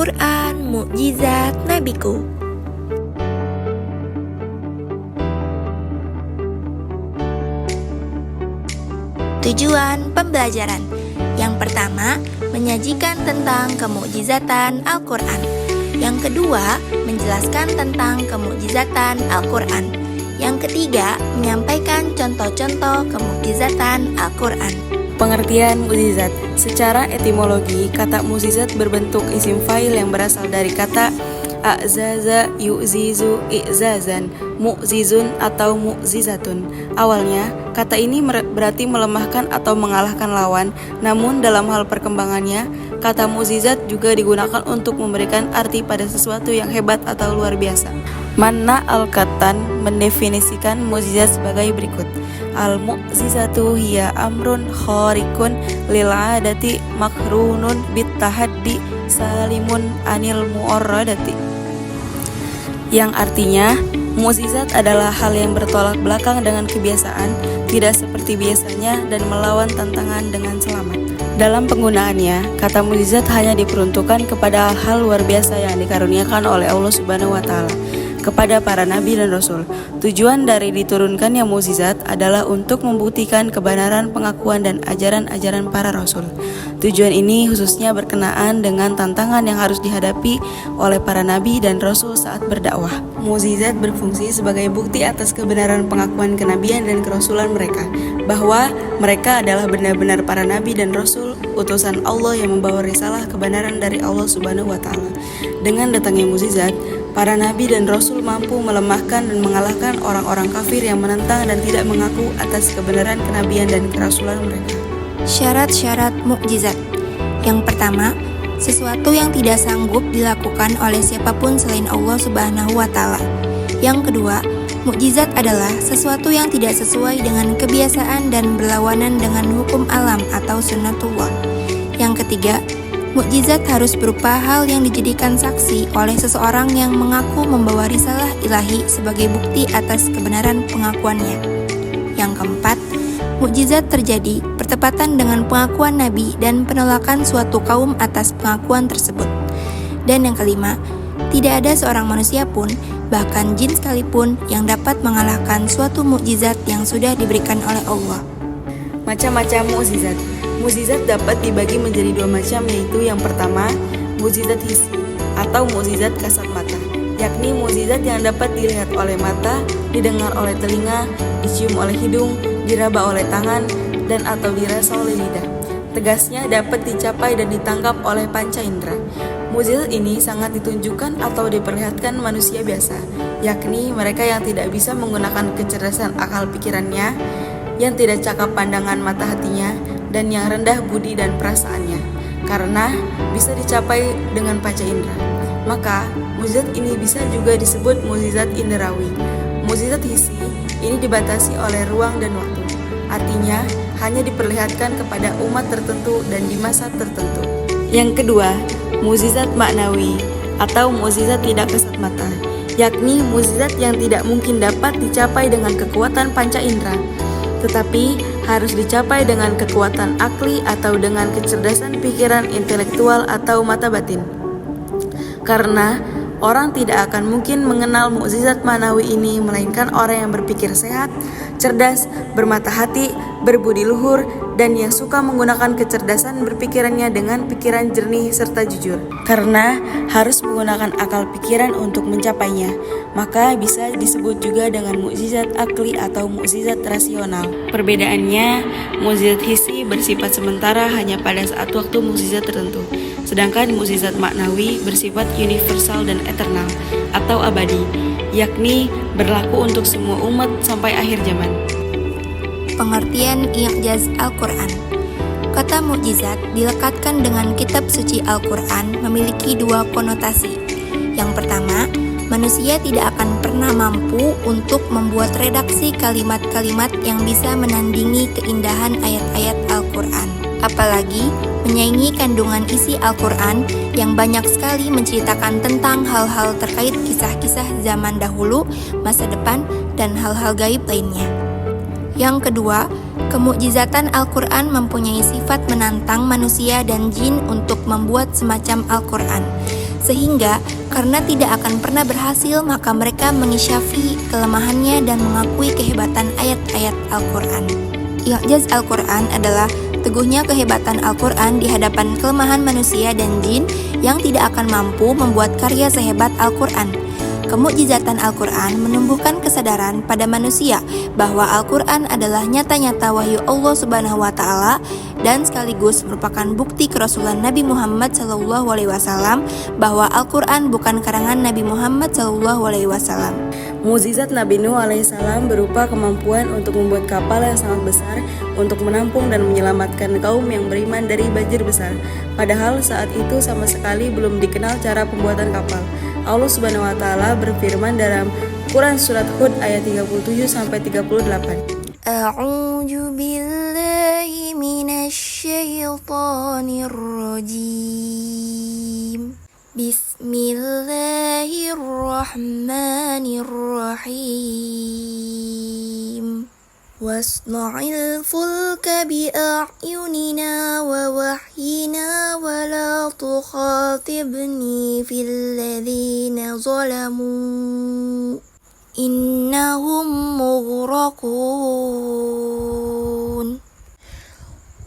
Al-Quran Mukjizat Nabiku. Tujuan pembelajaran. Yang pertama, menyajikan tentang kemukjizatan Al-Quran. Yang kedua, menjelaskan tentang kemukjizatan Al-Quran. Yang ketiga, menyampaikan contoh-contoh kemukjizatan Al-Quran. Pengertian mukjizat. Secara etimologi, kata mukjizat berbentuk isim fa'il yang berasal dari kata a'zaza yu'zizu i'zazan, mu'zizun atau mu'zizatun. Awalnya, kata ini berarti melemahkan atau mengalahkan lawan, namun dalam hal perkembangannya, kata mukjizat juga digunakan untuk memberikan arti pada sesuatu yang hebat atau luar biasa. Manna al-Qattan mendefinisikan mukjizat sebagai berikut. Al-mu'jizatu hiya amrun khariqun lil 'adati makrunun bitahaddi salimun anil mu'arradati. Yang artinya, mukjizat adalah hal yang bertolak belakang dengan kebiasaan, tidak seperti biasanya dan melawan tantangan dengan selamat. Dalam penggunaannya, kata mukjizat hanya diperuntukkan kepada hal luar biasa yang dikaruniakan oleh Allah Subhanahu wa taala kepada para nabi dan rasul. Tujuan dari diturunkannya mukjizat adalah untuk membuktikan kebenaran pengakuan dan ajaran-ajaran para rasul. Tujuan ini khususnya berkenaan dengan tantangan yang harus dihadapi oleh para nabi dan rasul saat berdakwah. Mukjizat berfungsi sebagai bukti atas kebenaran pengakuan kenabian dan kerasulan mereka, bahwa mereka adalah benar-benar para nabi dan rasul, utusan Allah yang membawa risalah kebenaran dari Allah Subhanahu wa taala. Dengan datangnya mukjizat, para nabi dan rasul mampu melemahkan dan mengalahkan orang-orang kafir yang menentang dan tidak mengaku atas kebenaran kenabian dan kerasulan mereka. Syarat-syarat mukjizat. Yang pertama, sesuatu yang tidak sanggup dilakukan oleh siapapun selain Allah Subhanahu wa taala. Yang kedua, mukjizat adalah sesuatu yang tidak sesuai dengan kebiasaan dan berlawanan dengan hukum alam atau sunnatullah. Yang ketiga, mukjizat harus berupa hal yang dijadikan saksi oleh seseorang yang mengaku membawa risalah ilahi sebagai bukti atas kebenaran pengakuannya. Yang keempat, mukjizat terjadi bertepatan dengan pengakuan nabi dan penolakan suatu kaum atas pengakuan tersebut. Dan yang kelima, tidak ada seorang manusia pun, bahkan jin sekalipun, yang dapat mengalahkan suatu mukjizat yang sudah diberikan oleh Allah. Macam-macam mukjizat. Mukjizat dapat dibagi menjadi dua macam, yaitu yang pertama, mukjizat hissi atau mukjizat kasat mata, yakni mukjizat yang dapat dilihat oleh mata, didengar oleh telinga, dicium oleh hidung, diraba oleh tangan, dan atau dirasa oleh lidah. Tegasnya dapat dicapai dan ditangkap oleh panca indera. Mukjizat ini sangat ditunjukkan atau diperlihatkan manusia biasa, yakni mereka yang tidak bisa menggunakan kecerdasan akal pikirannya, yang tidak cakap pandangan mata hatinya, dan yang rendah budi dan perasaannya, karena bisa dicapai dengan panca indera. Maka, mukjizat ini bisa juga disebut mukjizat inderawi. Mukjizat hissi ini dibatasi oleh ruang dan waktu, artinya hanya diperlihatkan kepada umat tertentu dan di masa tertentu. Yang kedua, mukjizat maknawi atau mukjizat tidak kasat mata, yakni mukjizat yang tidak mungkin dapat dicapai dengan kekuatan panca indera, tetapi harus dicapai dengan kekuatan akli atau dengan kecerdasan pikiran intelektual atau mata batin. Karena orang tidak akan mungkin mengenal mukjizat manawi ini melainkan orang yang berpikir sehat, cerdas, bermata hati, berbudi luhur, dan yang suka menggunakan kecerdasan berpikirannya dengan pikiran jernih serta jujur. Karena harus menggunakan akal pikiran untuk mencapainya, maka bisa disebut juga dengan mukjizat akli atau mukjizat rasional. Perbedaannya, mukjizat hissi bersifat sementara hanya pada saat waktu mukjizat tertentu, sedangkan mukjizat maknawi bersifat universal dan eternal atau abadi, yakni berlaku untuk semua umat sampai akhir zaman. Pengertian i'jaz Al-Quran. Kata mukjizat dilekatkan dengan kitab suci Al-Quran memiliki dua konotasi. Yang pertama, manusia tidak akan pernah mampu untuk membuat redaksi kalimat-kalimat yang bisa menandingi keindahan ayat-ayat Al-Quran. Apalagi menyaingi kandungan isi Al-Quran yang banyak sekali menceritakan tentang hal-hal terkait kisah-kisah zaman dahulu, masa depan, dan hal-hal gaib lainnya. Yang kedua, kemukjizatan Al-Quran mempunyai sifat menantang manusia dan jin untuk membuat semacam Al-Quran, Sehingga karena tidak akan pernah berhasil, maka mereka mengisyafi kelemahannya dan mengakui kehebatan ayat-ayat Al-Quran. I'jaz Al-Quran adalah teguhnya kehebatan Al-Quran di hadapan kelemahan manusia dan jin yang tidak akan mampu membuat karya sehebat Al-Quran. Kemukjizatan Al-Quran menumbuhkan kesadaran pada manusia bahwa Al-Quran adalah nyata-nyata wahyu Allah Subhanahu wa Ta'ala dan sekaligus merupakan bukti kerasulan Nabi Muhammad SAW bahwa Al-Quran bukan karangan Nabi Muhammad SAW. Mukjizat Nabi Nuh alaihissalam berupa kemampuan untuk membuat kapal yang sangat besar untuk menampung dan menyelamatkan kaum yang beriman dari banjir besar. Padahal saat itu sama sekali belum dikenal cara pembuatan kapal. Allah Subhanahu wa Ta'ala berfirman dalam Quran surat Hud ayat 37 sampai 38. A'udzu billahi minasyaitonir rajim. Bismillahirrahmanirrahim. Wasna'il fulka bi'a'yunina wa wahyina wa la tukhatibni fil ladzina zalamu innahum mughraqun.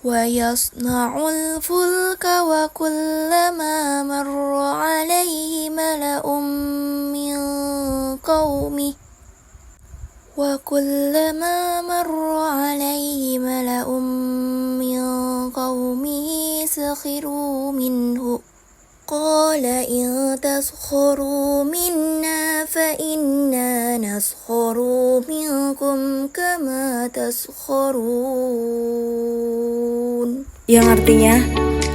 Wa yasna'ul fulka wa kullama marra alaihi mala'un min qaumihi وَكُلَّمَا مَرَّ عَلَيْهِ مَلَأٌ مِّن قَوْمِهِ سَخِرُوا مِنْهُ قَالَ إِن تَسْخَرُوا مِنَّا فَإِنَّا نَسْخَرُ مِنكُمْ كَمَا تَسْخَرُونَ. Yang artinya,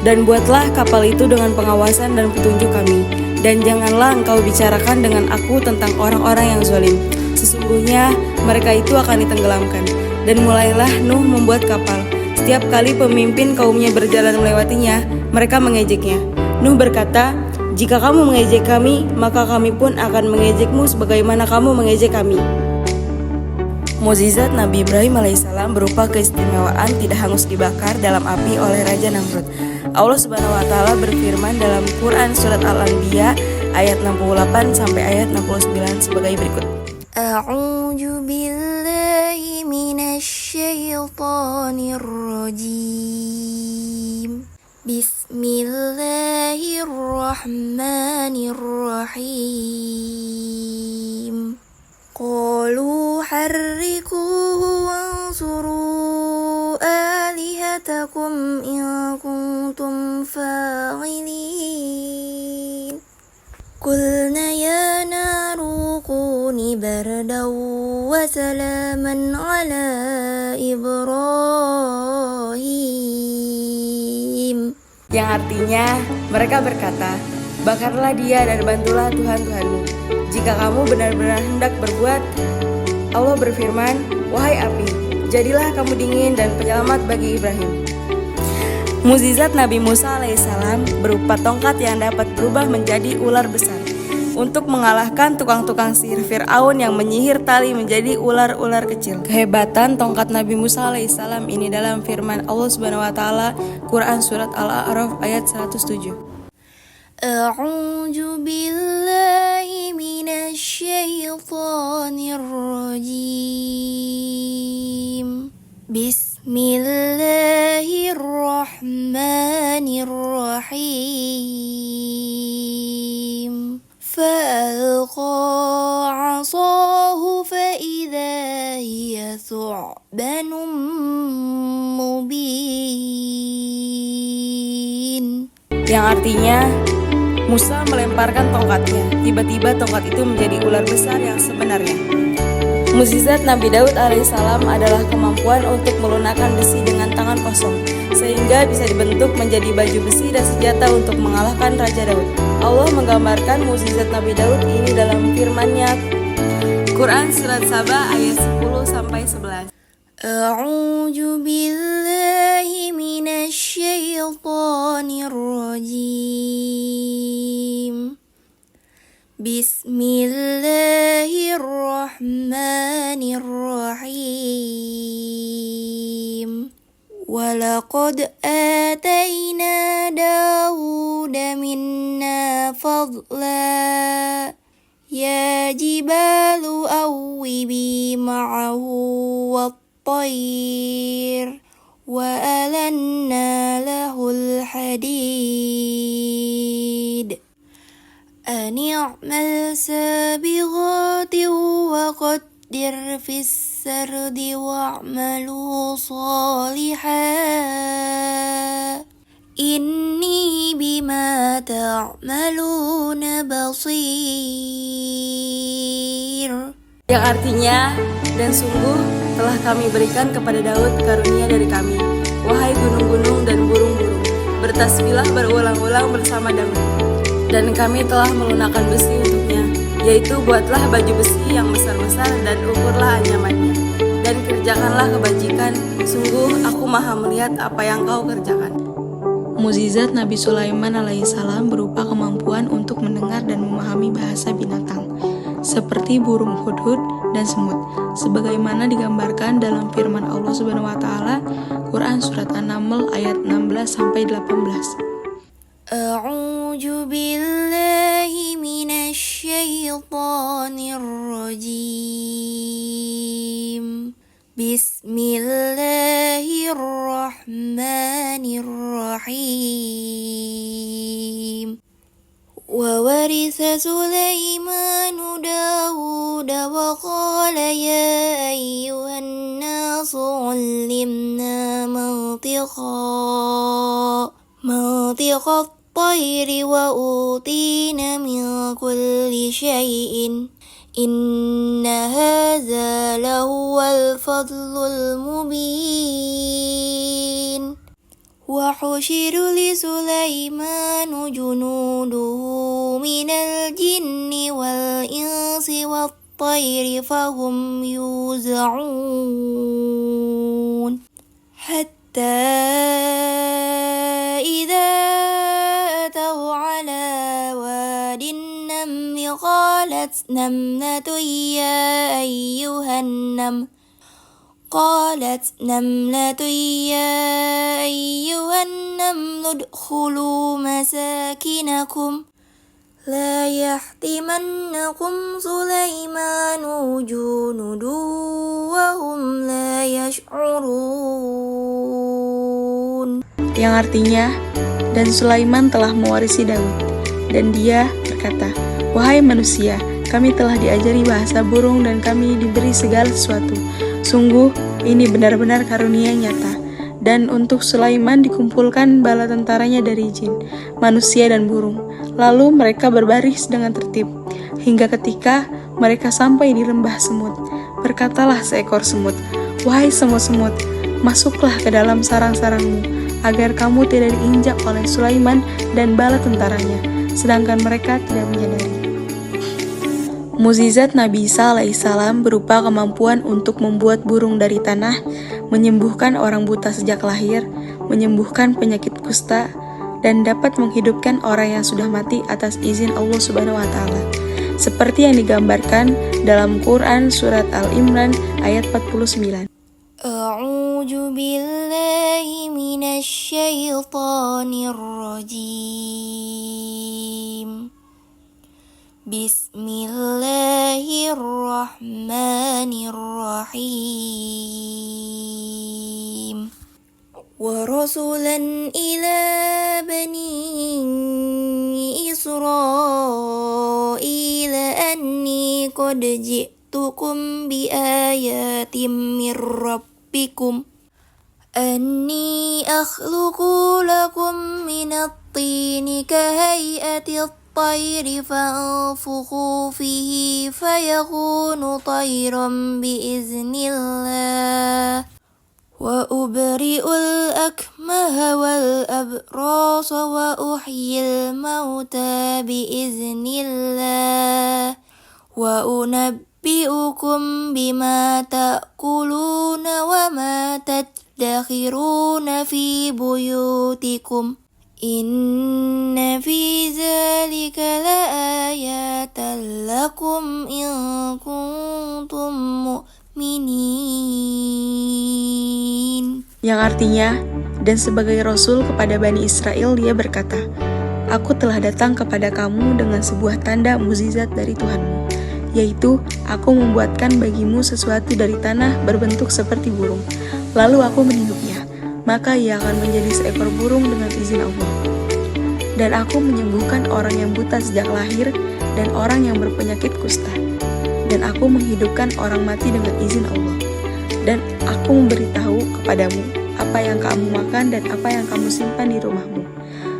dan buatlah kapal itu dengan pengawasan dan petunjuk kami, dan janganlah engkau bicarakan dengan aku tentang orang-orang yang zalim. Sesungguhnya mereka itu akan ditenggelamkan. Dan mulailah Nuh membuat kapal. Setiap kali pemimpin kaumnya berjalan melewatinya, mereka mengejeknya. Nuh berkata, jika kamu mengejek kami, maka kami pun akan mengejekmu sebagaimana kamu mengejek kami. Mukjizat Nabi Ibrahim alaihissalam berupa keistimewaan tidak hangus dibakar dalam api oleh Raja Namrud. Allah Subhanahu wa Ta'ala berfirman dalam Quran surat Al-Anbiya ayat 68 sampai ayat 69 sebagai berikut. A'udzu billahi minasyaitonir rajim. Bismillahirrahmanirrahim. Qalu harrikuhu wansuru alihatakum in kuntum fa'ilin. Qulna ya naru kuni bardan wa salaman ala Ibrahim. Yang artinya, mereka berkata, bakarlah dia dan bantulah Tuhan-Tuhanmu. Jika kamu benar-benar hendak berbuat, Allah berfirman, wahai api, jadilah kamu dingin dan penyelamat bagi Ibrahim. Mukjizat Nabi Musa alaihissalam berupa tongkat yang dapat berubah menjadi ular besar untuk mengalahkan tukang-tukang sihir Fir'aun yang menyihir tali menjadi ular-ular kecil. Kehebatan tongkat Nabi Musa alaihissalam ini dalam firman Allah Subhanahu wa Ta'ala Quran surat Al-A'raf ayat 107. A'udzu billahi minasyaitonir rajim. Bismillahirrahmanirrahim. Fa'alqa 'asahu fa'idha hiya thu'banun mubin. Yang artinya, Musa melemparkan tongkatnya. Tiba-tiba tongkat itu menjadi ular besar yang sebenarnya. Mukjizat Nabi Daud alaihissalam adalah kemampuan untuk melunakkan besi dengan tangan kosong, sehingga bisa dibentuk menjadi baju besi dan senjata untuk mengalahkan Raja Daud. Allah menggambarkan mukjizat Nabi Daud ini dalam firman-Nya Quran surat Saba ayat 10-11. A'udzu billahi minasyaitonir rajim. Bismillahirrahmanirrahim. ولقد آتينا داود منا فضلا يا جبال أوبي معه والطير وألنا له الحديد أن اعمل سابغات وقدر في السرد واعملوا صالحا إني بما تعملون بصير. Yang artinya, dan sungguh telah kami berikan kepada Daud karunia dari kami. Wahai gunung-gunung dan burung-burung, bertasbihlah berulang-ulang bersama Daud. Dan kami telah melunakkan besi untuknya, yaitu buatlah baju besi yang besar-besar dan ukurlah anyamannya. Dan kerjakanlah kebajikan, sungguh aku maha melihat apa yang kau kerjakan. Mukjizat Nabi Sulaiman alaihissalam berupa kemampuan untuk mendengar dan memahami bahasa binatang, seperti burung hudhud dan semut, sebagaimana digambarkan dalam firman Allah Subhanahu wa taala, Quran surat An-Naml ayat 16-18. A'udzu billahi minasyaitonir rajim. Bismillahirrahmanirrahim. Wa waritha Sulaimanu Dawuda wa qala ya ayyuhan nasu 'allimna mantiqa at-tayri wa utina min kulli syai'in inna hadza lahuwal fadlul mubin. Wa husyiru li Sulaimanu junuduhu minal jinni wal insi wat tayri fahum yuzaun hatta idza ataw ala wadin namli qalat namlatun ya ayyuhan nam قالت نملة يا أيها النمل ادخلوا مساكنكم لا يحطمنكم سليمان وجنوده وهم لا يشعرون. Yang artinya, dan Sulaiman telah mewarisi Daud, dan dia berkata, wahai manusia, kami telah diajari bahasa burung dan kami diberi segala sesuatu. Sungguh, ini benar-benar karunia nyata. Dan untuk Sulaiman dikumpulkan bala tentaranya dari jin, manusia dan burung. Lalu mereka berbaris dengan tertib, hingga ketika mereka sampai di lembah semut. Berkatalah seekor semut, wahai semut-semut, masuklah ke dalam sarang-sarangmu, agar kamu tidak diinjak oleh Sulaiman dan bala tentaranya, sedangkan mereka tidak menyadari. Mukjizat Nabi Isa alaihissalam berupa kemampuan untuk membuat burung dari tanah, menyembuhkan orang buta sejak lahir, menyembuhkan penyakit kusta, dan dapat menghidupkan orang yang sudah mati atas izin Allah Subhanahu wa taala. Seperti yang digambarkan dalam Quran surat Al-Imran ayat 49. A'udzu billahi minasyaitonir rajim. Bismillahirrahmanirrahim. Wa rasulan ila bani Israila anni qad ji'tukum bi ayatin mir rabbikum anni akhluqu lakum minat tini kahay'ati الطير فأنفخوا فيه فيكون طيرا بإذن الله وأبرئ الأكمه والأبراص وأحيي الموتى بإذن الله وأنبئكم بما تأكلون وما تدخرون في بيوتكم إن في ذلك لآيات لكم إن كنتم مؤمنين. yang artinya, dan sebagai Rasul kepada Bani Israel dia berkata, Aku telah datang kepada kamu dengan sebuah tanda mukjizat dari Tuhanmu, yaitu aku membuatkan bagimu sesuatu dari tanah berbentuk seperti burung. Lalu aku meniupnya, maka ia akan menjadi seekor burung dengan izin Allah. Dan aku menyembuhkan orang yang buta sejak lahir dan orang yang berpenyakit kusta. Dan aku menghidupkan orang mati dengan izin Allah. Dan aku memberitahu kepadamu apa yang kamu makan dan apa yang kamu simpan di rumahmu.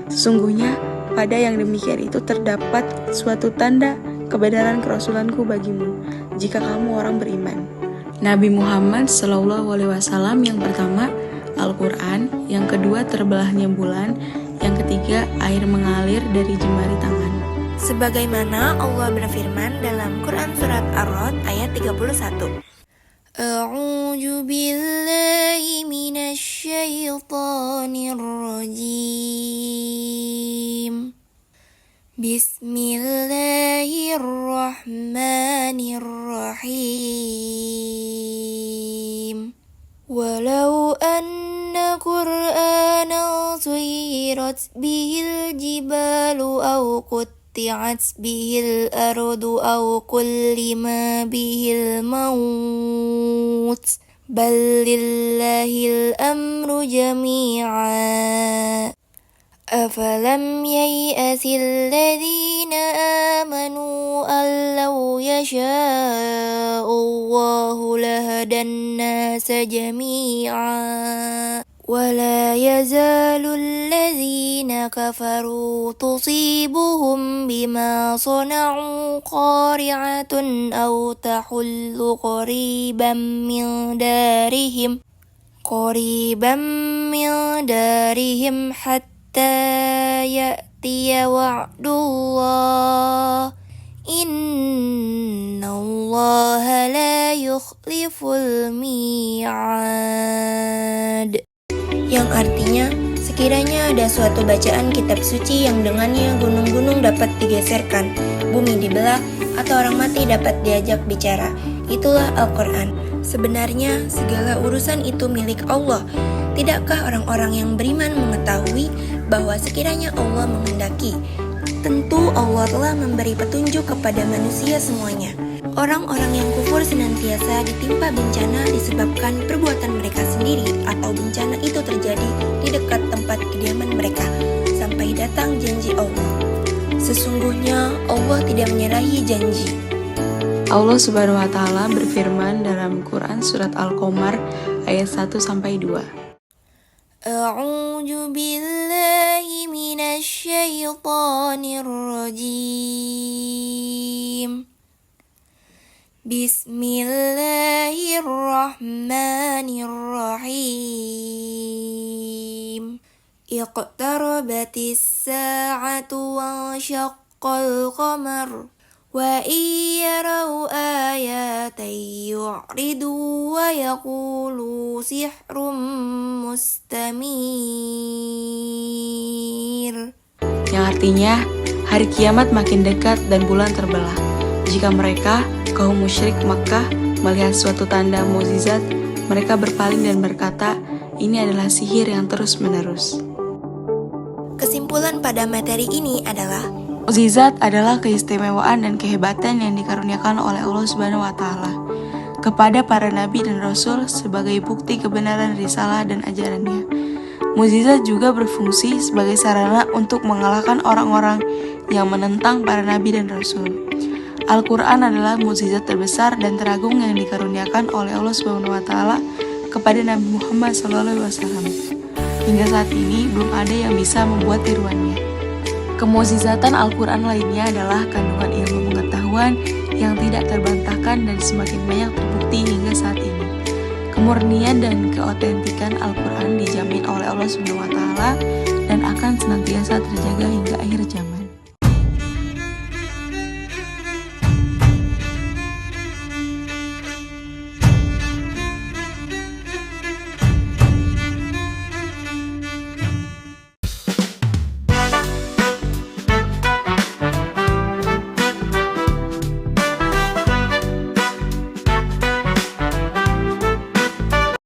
Sesungguhnya pada yang demikian itu terdapat suatu tanda kebenaran kerasulanku bagimu, jika kamu orang beriman. Nabi Muhammad SAW yang pertama, Al-Quran, yang kedua terbelahnya bulan, yang ketiga air mengalir dari jemari tangan. Sebagaimana Allah berfirman dalam Quran Surat Ar-Ra'd ayat 31. A'udzu billahi minasy syaithanir rajim. Bismillahirrahmanirrahim. Walau anna Qur'anan suyirat bihil jibalu aw qutti'at bihil ardu aw kullima bihil maut bal lillahil amru jami'a. أفلم ييأس الذين آمنوا أن لو يشاء الله لهدى الناس جميعا ولا يزال الذين كفروا تصيبهم بما صنعوا قارعة أو تحل قريبا من دارهم حتى يأتي وعد الله إن الله لا يخلف الميعاد. Yang artinya, sekiranya ada suatu bacaan kitab suci yang dengannya gunung-gunung dapat digeserkan, bumi dibelah, atau orang mati dapat diajak bicara, itulah Al-Quran. Sebenarnya segala urusan itu milik Allah. Tidakkah orang-orang yang beriman mengetahui bahwa sekiranya Allah menghendaki, tentu Allah telah memberi petunjuk kepada manusia semuanya. Orang-orang yang kufur senantiasa ditimpa bencana disebabkan perbuatan mereka sendiri, atau bencana itu terjadi di dekat tempat kediaman mereka sampai datang janji Allah. Sesungguhnya Allah tidak menyalahi janji. Allah Subhanahu wa taala berfirman dalam Quran surat Al-Qamar ayat 1-2. A'udzu billahi minasy syaithanir rajim. Bismillahirrahmanirrahim. Iqtarabatis sa'atu wa syaqqal qamar. Wa iyarau ayatan yu'ridu wa yaqulu sihrum mustamir. Yang artinya, hari kiamat makin dekat dan bulan terbelah. Jika mereka, kaum musyrik Makkah, melihat suatu tanda mukjizat, mereka berpaling dan berkata, ini adalah sihir yang terus-menerus. Kesimpulan pada materi ini adalah mukjizat adalah keistimewaan dan kehebatan yang dikaruniakan oleh Allah Subhanahu wa taala kepada para nabi dan rasul sebagai bukti kebenaran risalah dan ajarannya. Mukjizat juga berfungsi sebagai sarana untuk mengalahkan orang-orang yang menentang para nabi dan rasul. Al-Quran adalah mukjizat terbesar dan teragung yang dikaruniakan oleh Allah Subhanahu wa taala kepada Nabi Muhammad SAW. Hingga saat ini belum ada yang bisa membuat tiruannya. Kemukjizatan Al-Quran lainnya adalah kandungan ilmu pengetahuan yang tidak terbantahkan dan semakin banyak terbukti hingga saat ini. Kemurnian dan keotentikan Al-Quran dijamin oleh Allah Subhanahu wa taala dan akan senantiasa terjaga hingga akhir zaman.